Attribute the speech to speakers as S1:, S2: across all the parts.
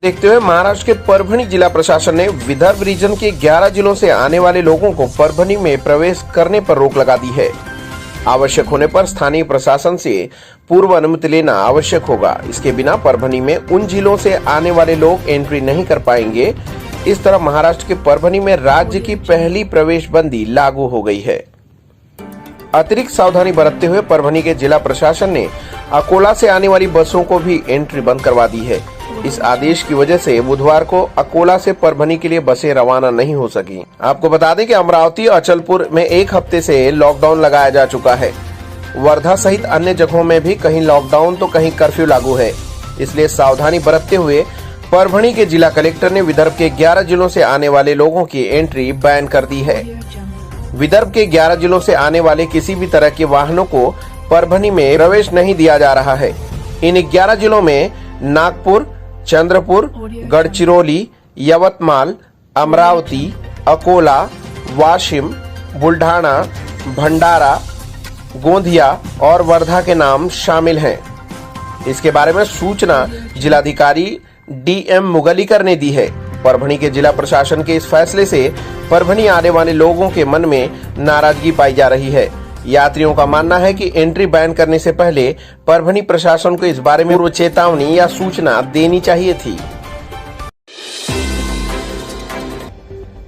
S1: देखते हुए महाराष्ट्र के परभणी जिला प्रशासन ने विदर्भ रीजन के 11 जिलों से आने वाले लोगों को परभणी में प्रवेश करने पर रोक लगा दी है। आवश्यक होने पर स्थानीय प्रशासन से पूर्व अनुमति लेना आवश्यक होगा। इसके बिना परभणी में उन जिलों से आने वाले लोग एंट्री नहीं कर पाएंगे। इस तरह महाराष्ट्र के परभणी में राज्य की पहली प्रवेश बंदी लागू हो गई है। अतिरिक्त सावधानी बरतते हुए परभणी के जिला प्रशासन ने अकोला से आने वाली बसों को भी एंट्री बंद करवा दी है। इस आदेश की वजह से बुधवार को अकोला से परभणी के लिए बसें रवाना नहीं हो सकी। आपको बता दें कि अमरावती और अचलपुर में एक हफ्ते से लॉकडाउन लगाया जा चुका है। वर्धा सहित अन्य जगहों में भी कहीं लॉकडाउन तो कहीं कर्फ्यू लागू है। इसलिए सावधानी बरतते हुए परभणी के जिला कलेक्टर ने विदर्भ के 11 जिलों से आने वाले लोगों की एंट्री बैन कर दी है। विदर्भ के 11 जिलों से आने वाले किसी भी तरह के वाहनों को परभणी में प्रवेश नहीं दिया जा रहा है। इन 11 जिलों में नागपुर, चंद्रपुर, गढ़चिरौली, यवतमाल, अमरावती, अकोला, वाशिम, बुल्ढाना, भंडारा, गोंदिया और वर्धा के नाम शामिल हैं। इसके बारे में सूचना जिलाधिकारी DM मुगलीकर ने दी है। परभणी के जिला प्रशासन के इस फैसले से परभणी आने वाले लोगों के मन में नाराजगी पाई जा रही है। यात्रियों का मानना है कि एंट्री बैन करने से पहले परभणी प्रशासन को इस बारे में पूर्व चेतावनी या सूचना देनी चाहिए थी।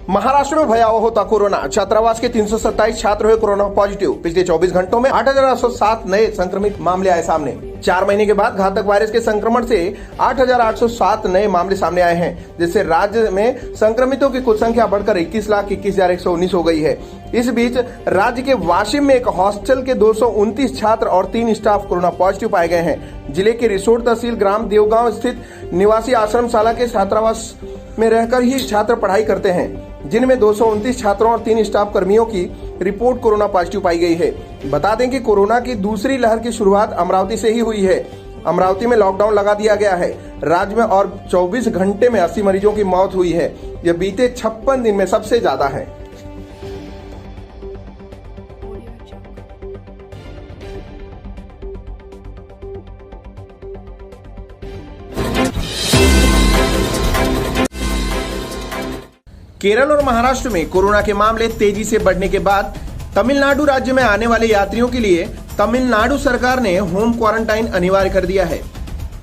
S2: महाराष्ट्र में भयावह होता कोरोना। छात्रावास के 327 छात्र हुए कोरोना पॉजिटिव। पिछले 24 घंटों में 8,807 नए संक्रमित मामले आए सामने। 4 महीने के बाद घातक वायरस के संक्रमण से 8,807 नए मामले सामने आए हैं, जिससे राज्य में संक्रमितों की कुल संख्या बढ़कर 21,21,119 हो गई है। इस बीच राज्य के वाशिम में एक हॉस्टल के 229 छात्र और 3 स्टाफ कोरोना पॉजिटिव पाए गए हैं। जिले के रिसोड तहसील ग्राम देवगांव स्थित निवासी आश्रमशाला के छात्रावास में रहकर ही छात्र पढ़ाई करते हैं, जिनमें 229 छात्रों और 3 स्टाफ कर्मियों की रिपोर्ट कोरोना पॉजिटिव पाई गई है। बता दें कि कोरोना की दूसरी लहर की शुरुआत अमरावती से ही हुई है। अमरावती में लॉकडाउन लगा दिया गया है। राज्य में और 24 घंटे में 80 मरीजों की मौत हुई है। यह बीते 56 दिन में सबसे ज्यादा है। केरल और महाराष्ट्र में कोरोना के मामले तेजी से बढ़ने के बाद तमिलनाडु राज्य में आने वाले यात्रियों के लिए तमिलनाडु सरकार ने होम क्वारंटाइन अनिवार्य कर दिया है।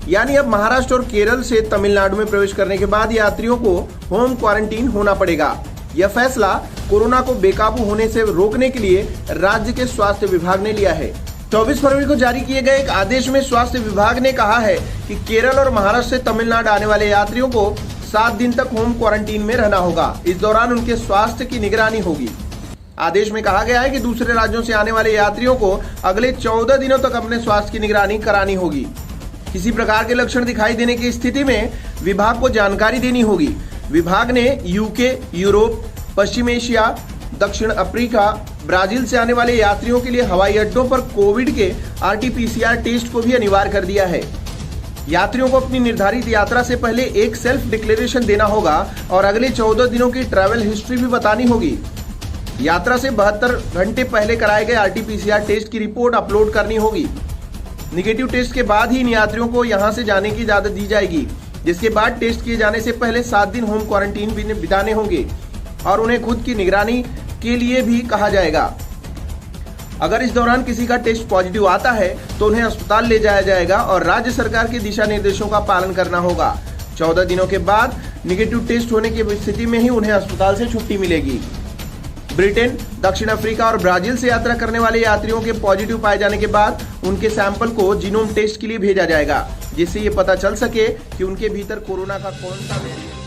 S2: यानी अब महाराष्ट्र और केरल से तमिलनाडु में प्रवेश करने के बाद यात्रियों को होम क्वारंटीन होना पड़ेगा। यह फैसला कोरोना को बेकाबू होने से रोकने के लिए राज्य के स्वास्थ्य विभाग ने लिया है। 24 फरवरी को जारी किए गए एक आदेश में स्वास्थ्य विभाग ने कहा है कि केरल और महाराष्ट्र से तमिलनाडु आने वाले यात्रियों को 7 दिन तक होम क्वारंटीन में रहना होगा। इस दौरान उनके स्वास्थ्य की निगरानी होगी। आदेश में कहा गया है कि दूसरे राज्यों से आने वाले यात्रियों को अगले 14 दिनों तक अपने स्वास्थ्य की निगरानी करानी होगी। किसी प्रकार के लक्षण दिखाई देने की स्थिति में विभाग को जानकारी देनी होगी। विभाग ने यूके, यूरोप, पश्चिम एशिया, दक्षिण अफ्रीका, ब्राजील से आने वाले यात्रियों के लिए हवाई अड्डों पर कोविड के RT-PCR टेस्ट को भी अनिवार्य कर दिया है। यात्रियों को अपनी निर्धारित यात्रा से पहले एक सेल्फ डिक्लेरेशन देना होगा और अगले 14 दिनों की ट्रैवल हिस्ट्री भी बतानी होगी। यात्रा से 72 घंटे पहले कराए गए RT-PCR टेस्ट की रिपोर्ट अपलोड करनी होगी। निगेटिव टेस्ट के बाद ही इन यात्रियों को यहां से जाने की इजाजत दी जाएगी, जिसके बाद टेस्ट किए जाने से पहले 7 दिन होम क्वारंटीन भी बिताने होंगे और उन्हें खुद की निगरानी के लिए भी कहा जाएगा। अगर इस दौरान किसी का टेस्ट पॉजिटिव आता है तो उन्हें अस्पताल ले जाया जाएगा और राज्य सरकार के दिशा निर्देशों का पालन करना होगा। 14 दिनों के बाद निगेटिव टेस्ट होने की स्थिति में ही उन्हें अस्पताल से छुट्टी मिलेगी। ब्रिटेन, दक्षिण अफ्रीका और ब्राजील से यात्रा करने वाले यात्रियों के पॉजिटिव पाए जाने के बाद उनके सैंपल को जीनोम टेस्ट के लिए भेजा जाएगा, जिससे ये पता चल सके कि उनके भीतर कोरोना का कौन सा वेरिएंट